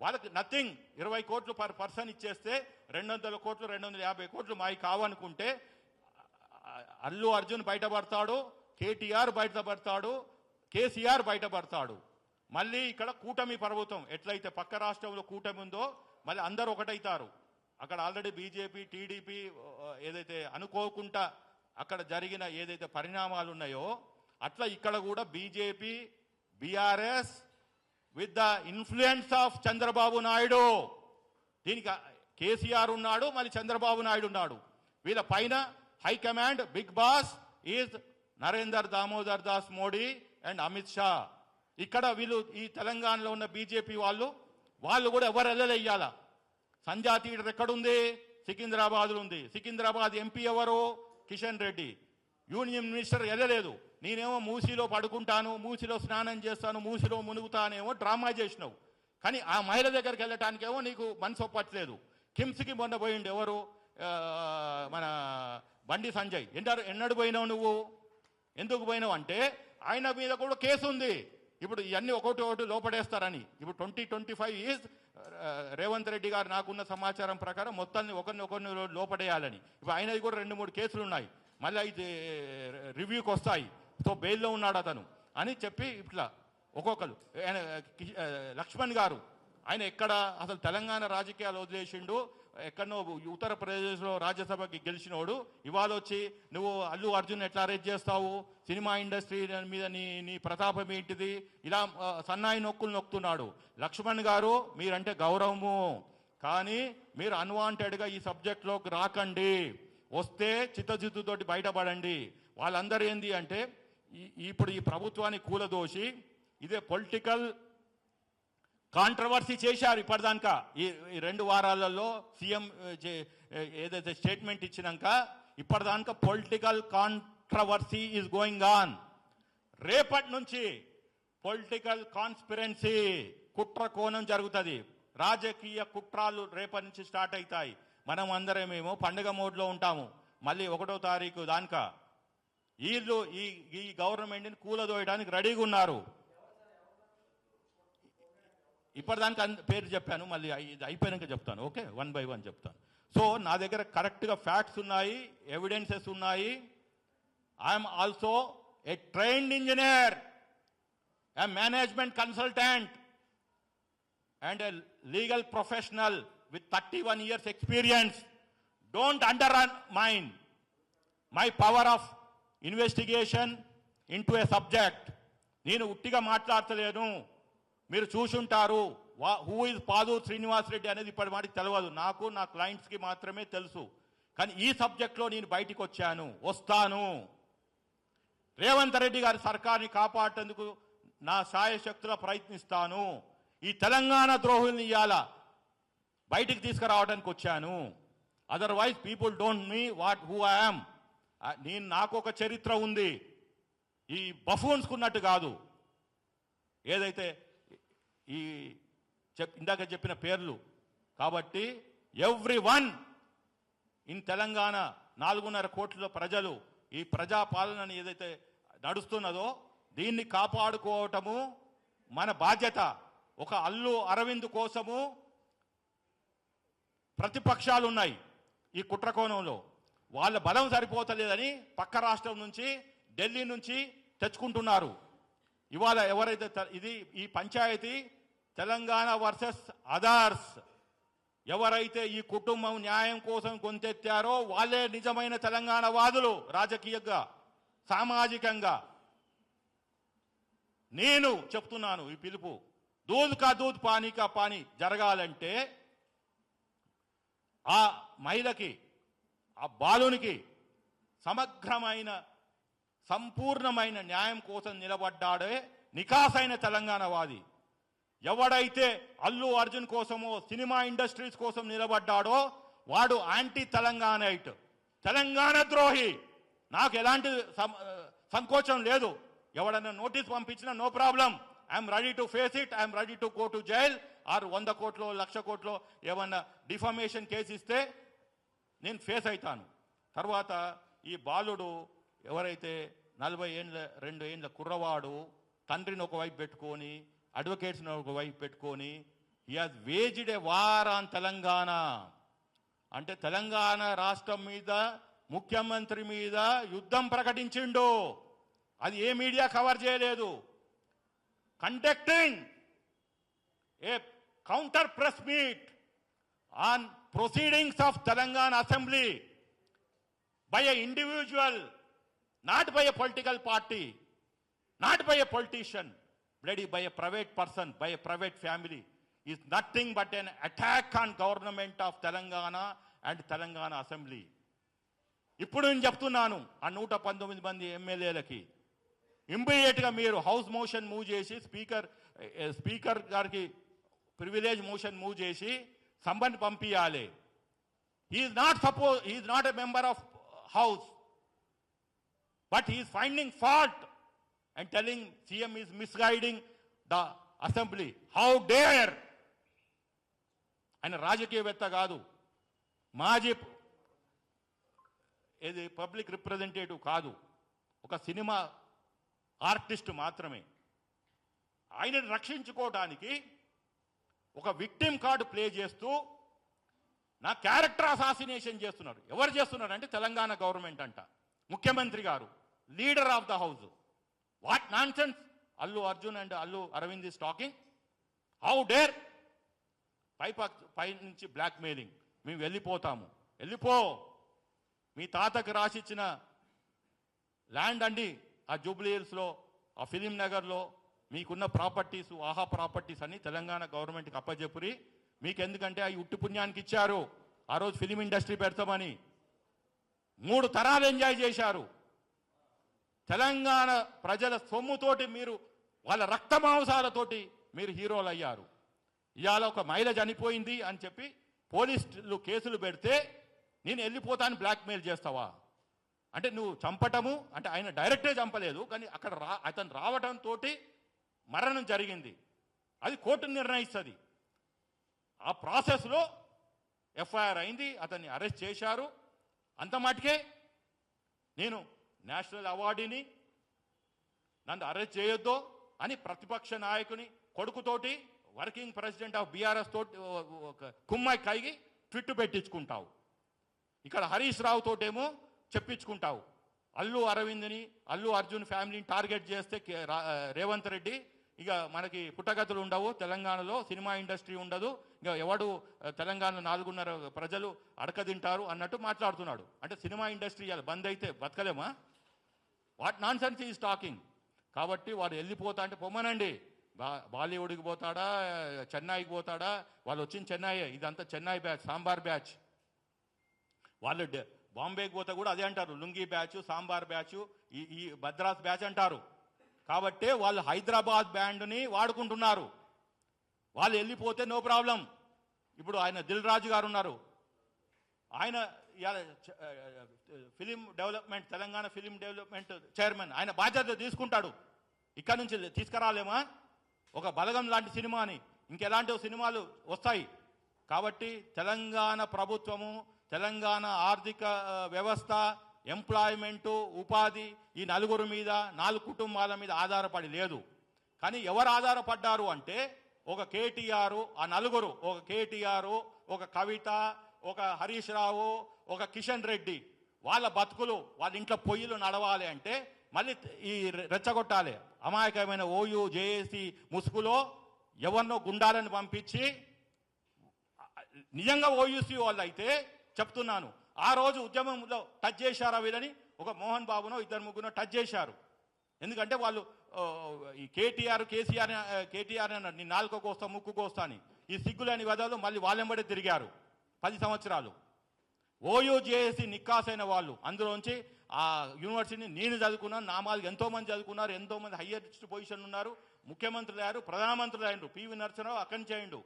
వాళ్ళకి నథింగ్. 20 కోట్లు per person ఇచ్చేస్తే 200 కోట్లు 250 కోట్లు మావి కావనుకుంటే అల్లు అర్జున్ బయటపడతాడు, కేటీఆర్ బయటపడతాడు, కేసీఆర్ బయటపడతాడు. మళ్ళీ ఇక్కడ కూటమి ప్రభుత్వం ఎట్లయితే పక్క రాష్ట్రంలో కూటమి ఉందో మళ్ళీ అందరూ ఒకటైతారు. అక్కడ ఆల్రెడీ బీజేపీ టీడీపీ ఏదైతే అనుకోకుండా అక్కడ జరిగిన ఏదైతే పరిణామాలు ఉన్నాయో అట్లా ఇక్కడ కూడా BJP BRS with the influence of Chandrababu Naidu, దీనికి కేసీఆర్ ఉన్నాడు, మళ్ళీ చంద్రబాబు నాయుడు ఉన్నాడు. వీళ్ళ పైన high command big boss is Narender Damodar Das Modi and Amit Shah. ఇక్కడ వీళ్ళు ఈ తెలంగాణలో ఉన్న బీజేపీ వాళ్ళు కూడా ఎవరు వెళ్ళలేయ్యాల. సంజా థియేటర్ ఎక్కడుంది? సికింద్రాబాద్లో ఉంది. సికింద్రాబాద్ ఎంపీ ఎవరు? కిషన్ రెడ్డి. యూనియన్ మినిస్టర్ వెళ్ళలేదు. నేనేమో మూసీలో పడుకుంటాను, మూసీలో స్నానం చేస్తాను, మూసీలో మునుగుతానేమో డ్రామా చేసినావు. కానీ ఆ మహిళ దగ్గరికి వెళ్ళటానికేమో నీకు మనసు ఒప్పట్లేదు. కిమ్స్కి మొన్న పోయిండు ఎవరు? మన బండి సంజయ్. ఎన్నడు పోయినావు నువ్వు? ఎందుకు పోయినావు అంటే ఆయన మీద కూడా కేసు ఉంది. ఇప్పుడు ఇవన్నీ ఒకటి లోపడేస్తారని. ఇప్పుడు 2025 ఈజ్ రేవంత్ రెడ్డి గారు నాకున్న సమాచారం ప్రకారం మొత్తాన్ని ఒకరిని లోపడేయాలని. ఇప్పుడు ఆయనది కూడా 2-3 కేసులు ఉన్నాయి. మళ్ళీ అయితే రివ్యూకి వస్తాయి. సో బెయిల్లో ఉన్నాడు అతను అని చెప్పి ఇట్లా ఒక్కొక్కరు. లక్ష్మణ్ గారు ఆయన ఎక్కడ అసలు తెలంగాణ రాజకీయాలు వదిలేసిండు, ఎక్కడనో ఉత్తరప్రదేశ్లో రాజ్యసభకి గెలిచినోడు. ఇవాళ వచ్చి నువ్వు అల్లు అర్జున్ ఎట్లా అరెస్ట్ చేస్తావు, సినిమా ఇండస్ట్రీ మీద నీ ప్రతాపం ఏంటిది, ఇలా సన్నాయి నొక్కులు నొక్కుతున్నాడు. లక్ష్మణ్ గారు మీరంటే గౌరవము, కానీ మీరు అన్వాంటెడ్గా ఈ సబ్జెక్ట్లోకి రాకండి. వస్తే చిత్తజిత్తుతోటి బయటపడండి. వాళ్ళందరూ ఏంది అంటే ఇప్పుడు ఈ ప్రభుత్వాన్ని కూలదోసి ఇదే పొలిటికల్ కాంట్రవర్సీ చేశారు ఇప్పటిదాకా. ఈ 2 వారాలలో సీఎం ఏదైతే స్టేట్మెంట్ ఇచ్చినాక ఇప్పటిదాకా political controversy is going on. రేపటి నుంచి పొలిటికల్ కాన్స్పిరెన్సీ కుట్ర కోణం జరుగుతుంది. రాజకీయ కుట్రాలు రేపటి నుంచి స్టార్ట్ అవుతాయి. మనం అందరమేమో పండుగ మోడ్లో ఉంటాము. మళ్ళీ 1వ తారీఖు దానిక వీళ్ళు ఈ గవర్నమెంట్ని కూలదోయడానికి రెడీగా ఉన్నారు. ఇప్పటిదానికి పేరు చెప్పాను, మళ్ళీ ఇది అయిపోయాక చెప్తాను. ఓకే, 1 by 1 చెప్తాను. సో నా దగ్గర కరెక్ట్గా ఫ్యాక్ట్స్ ఉన్నాయి, ఎవిడెన్సెస్ ఉన్నాయి. I'm also a trained engineer, A management consultant and a legal professional with 31 years experience. Don't undermine my power of investigation into a subject. నేను ఉట్టిగా మాట్లాడతలేను. మీరు చూసుంటారు హూ ఇస్ పాదూర్ శ్రీనివాస్ రెడ్డి అనేది ఇప్పటి మాటికి తెలియదు. నాకు నా క్లయింట్స్కి మాత్రమే తెలుసు. కానీ ఈ సబ్జెక్ట్లో నేను బయటికి వస్తాను. రేవంత్ రెడ్డి గారి సర్కార్ని కాపాడేందుకు నా శాయశక్తుల ప్రయత్నిస్తాను. ఈ తెలంగాణ ద్రోహుల్ని ఇయ్యాల బయటికి తీసుకురావడానికి వచ్చాను. Otherwise people don't me who I am. నాకు ఒక చరిత్ర ఉంది, ఈ బఫూన్స్కున్నట్టు కాదు. ఏదైతే ఈ ఇందాక చెప్పిన పేర్లు. కాబట్టి ఎవ్రీవన్ ఇన్ తెలంగాణ 4.5 కోట్ల ప్రజలు ఈ ప్రజాపాలనని ఏదైతే నడుస్తున్నదో దీన్ని కాపాడుకోవటము మన బాధ్యత. ఒక అల్లు అరవింద్ కోసము ప్రతిపక్షాలు ఉన్నాయి ఈ కుట్రకోణంలో. వాళ్ళ బలం సరిపోతలేదని పక్క రాష్ట్రం నుంచి ఢిల్లీ నుంచి తెచ్చుకుంటున్నారు. ఇవాళ ఎవరైతే ఈ పంచాయతీ తెలంగాణ వర్సెస్ అదర్స్, ఎవరైతే ఈ కుటుంబం న్యాయం కోసం గొంతెత్తారో వాళ్ళే నిజమైన తెలంగాణ వాదులు. రాజకీయంగా సామాజికంగా నేను చెప్తున్నాను, ఈ పిలుపు దూద్ కా దూద్ పానీ కా పానీ జరగాలంటే ఆ మహిళకి, ఆ బాలునికి సమగ్రమైన సంపూర్ణమైన న్యాయం కోసం నిలబడ్డాడే నికాసైన తెలంగాణవాది. ఎవడైతే అల్లు అర్జున్ కోసమో సినిమా ఇండస్ట్రీస్ కోసం నిలబడ్డాడో వాడు యాంటీ తెలంగాణైట్, తెలంగాణ ద్రోహి. నాకు ఎలాంటి సంకోచం లేదు. ఎవడన్నా నోటీస్ పంపించినా no problem, I'm ready to face it, I'm ready to go to jail. Or 100 కోట్లో 1,00,000 కోట్లో ఏమన్నా డిఫమేషన్ కేసు ఇస్తే నేను ఫేస్ అవుతాను. తర్వాత ఈ బాలుడు ఎవరైతే 42 ఏళ్ళ కుర్రవాడు తండ్రిని ఒకవైపు పెట్టుకొని అడ్వకేట్స్ని ఒకవైపు పెట్టుకొని he has waged a war on Telangana. అంటే తెలంగాణ రాష్ట్రం మీద, ముఖ్యమంత్రి మీద యుద్ధం ప్రకటించిండు. అది ఏ మీడియా కవర్ చేయలేదు. Conducting a counter press meet on proceedings of Telangana assembly by a individual, not by a political party, not by a politician, bloody by a private person, by a private family, is nothing but an attack on government of Telangana and Telangana Assembly. ఇప్పుడు నేను చెప్తున్నాను ఆ 119 మంది ఎమ్మెల్యేలకి, ఇమ్మీడియట్గా మీరు house motion move చేసి speaker గారికి ప్రివిలేజ్ మోషన్ మూవ్ చేసి సంబంధ్ పంపించాలి. He is not a member of house, but he is finding fault and telling CM is misguiding the assembly. How dare! ఆయన రాజకీయవేత్త కాదు, మాజీ ఏది పబ్లిక్ రిప్రజెంటేటివ్ కాదు, ఒక సినిమా ఆర్టిస్ట్ మాత్రమే. ఆయనను రక్షించుకోవడానికి ఒక విక్టిమ్ కార్డు ప్లే చేస్తూ నా క్యారెక్టర్ అసాసినేషన్ చేస్తున్నారు. ఎవరు చేస్తున్నారు అంటే తెలంగాణ గవర్నమెంట్ అంట, ముఖ్యమంత్రి గారు, leader of the house. What nonsense! Allu Arjun and Allu Aravind is talking. How dare! పై నుంచి బ్లాక్ మెయిలింగ్. మేము వెళ్ళిపోతాము, వెళ్ళిపో. మీ తాతకు రాసిచ్చిన ల్యాండ్ అండి ఆ జూబ్లీ హిల్స్లో, ఆ ఫిలిం నగర్లో మీకున్న ప్రాపర్టీస్, ఆహా ప్రాపర్టీస్ అన్ని తెలంగాణ గవర్నమెంట్కి అప్పచెప్పురి. మీకు ఎందుకంటే అవి ఉట్టి పుణ్యానికి ఇచ్చారు. ఆ రోజు ఫిలిం ఇండస్ట్రీ పెడతామని 3 తరాలు ఎంజాయ్ చేశారు. తెలంగాణ ప్రజల సొమ్ముతోటి మీరు, వాళ్ళ రక్త మాంసాలతోటి మీరు హీరోలు అయ్యారు. ఇవాళ ఒక మహిళ చనిపోయింది అని చెప్పి పోలీసులు కేసులు పెడితే నేను వెళ్ళిపోతాను బ్లాక్మెయిల్ చేస్తావా? అంటే నువ్వు చంపటము అంటే ఆయన డైరెక్టే చంపలేదు, కానీ అక్కడ అతను రావడంతో మరణం జరిగింది. అది కోర్టు నిర్ణయిస్తుంది. ఆ ప్రాసెస్లో ఎఫ్ఐఆర్ అయింది, అతన్ని అరెస్ట్ చేశారు. అంత మటుకే నేను నేషనల్ అవార్డుని నన్ను అరెస్ట్ చేయొద్దు అని ప్రతిపక్ష నాయకుని కొడుకుతోటి, వర్కింగ్ ప్రెసిడెంట్ ఆఫ్ బీఆర్ఎస్ తోటి కుమ్మాయి కైగి ట్విట్ పెట్టించుకుంటావు. ఇక్కడ హరీష్ రావు తోటేమో చెప్పించుకుంటావు. అల్లు అరవింద్ని, అల్లు అర్జున్ ఫ్యామిలీని టార్గెట్ చేస్తే రేవంత్ రెడ్డి ఇక మనకి పుట్టగతులు ఉండవు, తెలంగాణలో సినిమా ఇండస్ట్రీ ఉండదు, ఇక ఎవడు తెలంగాణ 4.5 ప్రజలు అడకదింటారు అన్నట్టు మాట్లాడుతున్నాడు. అంటే సినిమా ఇండస్ట్రీ ఇలా బంద్ అయితే బతకలేమా? What nonsense is talking. కాబట్టి వాడు వెళ్ళిపోతా అంటే పొమ్మనండి. బాలీవుడ్కి పోతాడా, చెన్నైకి పోతాడా? వాళ్ళు వచ్చింది చెన్నై, ఇదంతా చెన్నై బ్యాచ్, సాంబార్ బ్యాచ్. వాళ్ళు బాంబేకి పోతే కూడా అదే అంటారు, లుంగీ బ్యాచ్, సాంబార్ బ్యాచ్, ఈ భద్రాస్ బ్యాచ్ అంటారు. కాబట్టి వాళ్ళు హైదరాబాద్ బ్యాండ్ని వాడుకుంటున్నారు. వాళ్ళు వెళ్ళిపోతే నో ప్రాబ్లం. ఇప్పుడు ఆయన దిల్ రాజు గారు ఉన్నారు, ఆయన film development, Telangana film development chairman, ఆయన బాధ్యత తీసుకుంటాడు. ఇక్కడ నుంచి తీసుకురాలేమా ఒక బలగం లాంటి సినిమాని? ఇంకెలాంటి సినిమాలు వస్తాయి. కాబట్టి తెలంగాణ ప్రభుత్వము, తెలంగాణ ఆర్థిక వ్యవస్థ, ఎంప్లాయ్మెంటు, ఉపాధి ఈ 4 మీద, 4 కుటుంబాల మీద ఆధారపడి లేదు. కానీ ఎవరు ఆధారపడ్డారు అంటే ఒక కేటీఆర్, ఆ 4, ఒక కేటీఆర్, ఒక కవిత, ఒక హరీష్ రావు, ఒక కిషన్ రెడ్డి, వాళ్ళ బతుకులు, వాళ్ళ ఇంట్లో పొయ్యిలు నడవాలి అంటే మళ్ళీ ఈ రెచ్చగొట్టాలి. అమాయకమైన ఓయూ జేఏసీ ముసుగులో ఎవరినో గుండాలను పంపించి, నిజంగా ఓయూసీ వాళ్ళు అయితే చెప్తున్నాను, ఆ రోజు ఉద్యమంలో టచ్ చేశారా వీళ్ళని? ఒక మోహన్ బాబునో 2-3 టచ్ చేశారు. ఎందుకంటే వాళ్ళు ఈ కేటీఆర్ అన్నారు, నీ నాలుక కోస్తా, ముక్కు కోస్తా అని. ఈ సిగ్గులేని వదలు మళ్ళీ వాళ్ళెంబడే తిరిగారు 10 సంవత్సరాలు. ఓయూ జేఏసీ నిక్కాసైన వాళ్ళు, అందులోంచి ఆ యూనివర్సిటీని నేను చదువుకున్నాను, నా మాదిరి ఎంతోమంది చదువుకున్నారు, ఎంతోమంది హయ్యెస్ట్ పొజిషన్ ఉన్నారు, ముఖ్యమంత్రులు అయ్యారు, ప్రధానమంత్రులు అయ్యారు. పివి నరసింహరావు అక్కడి నుంచి అయ్యిండు.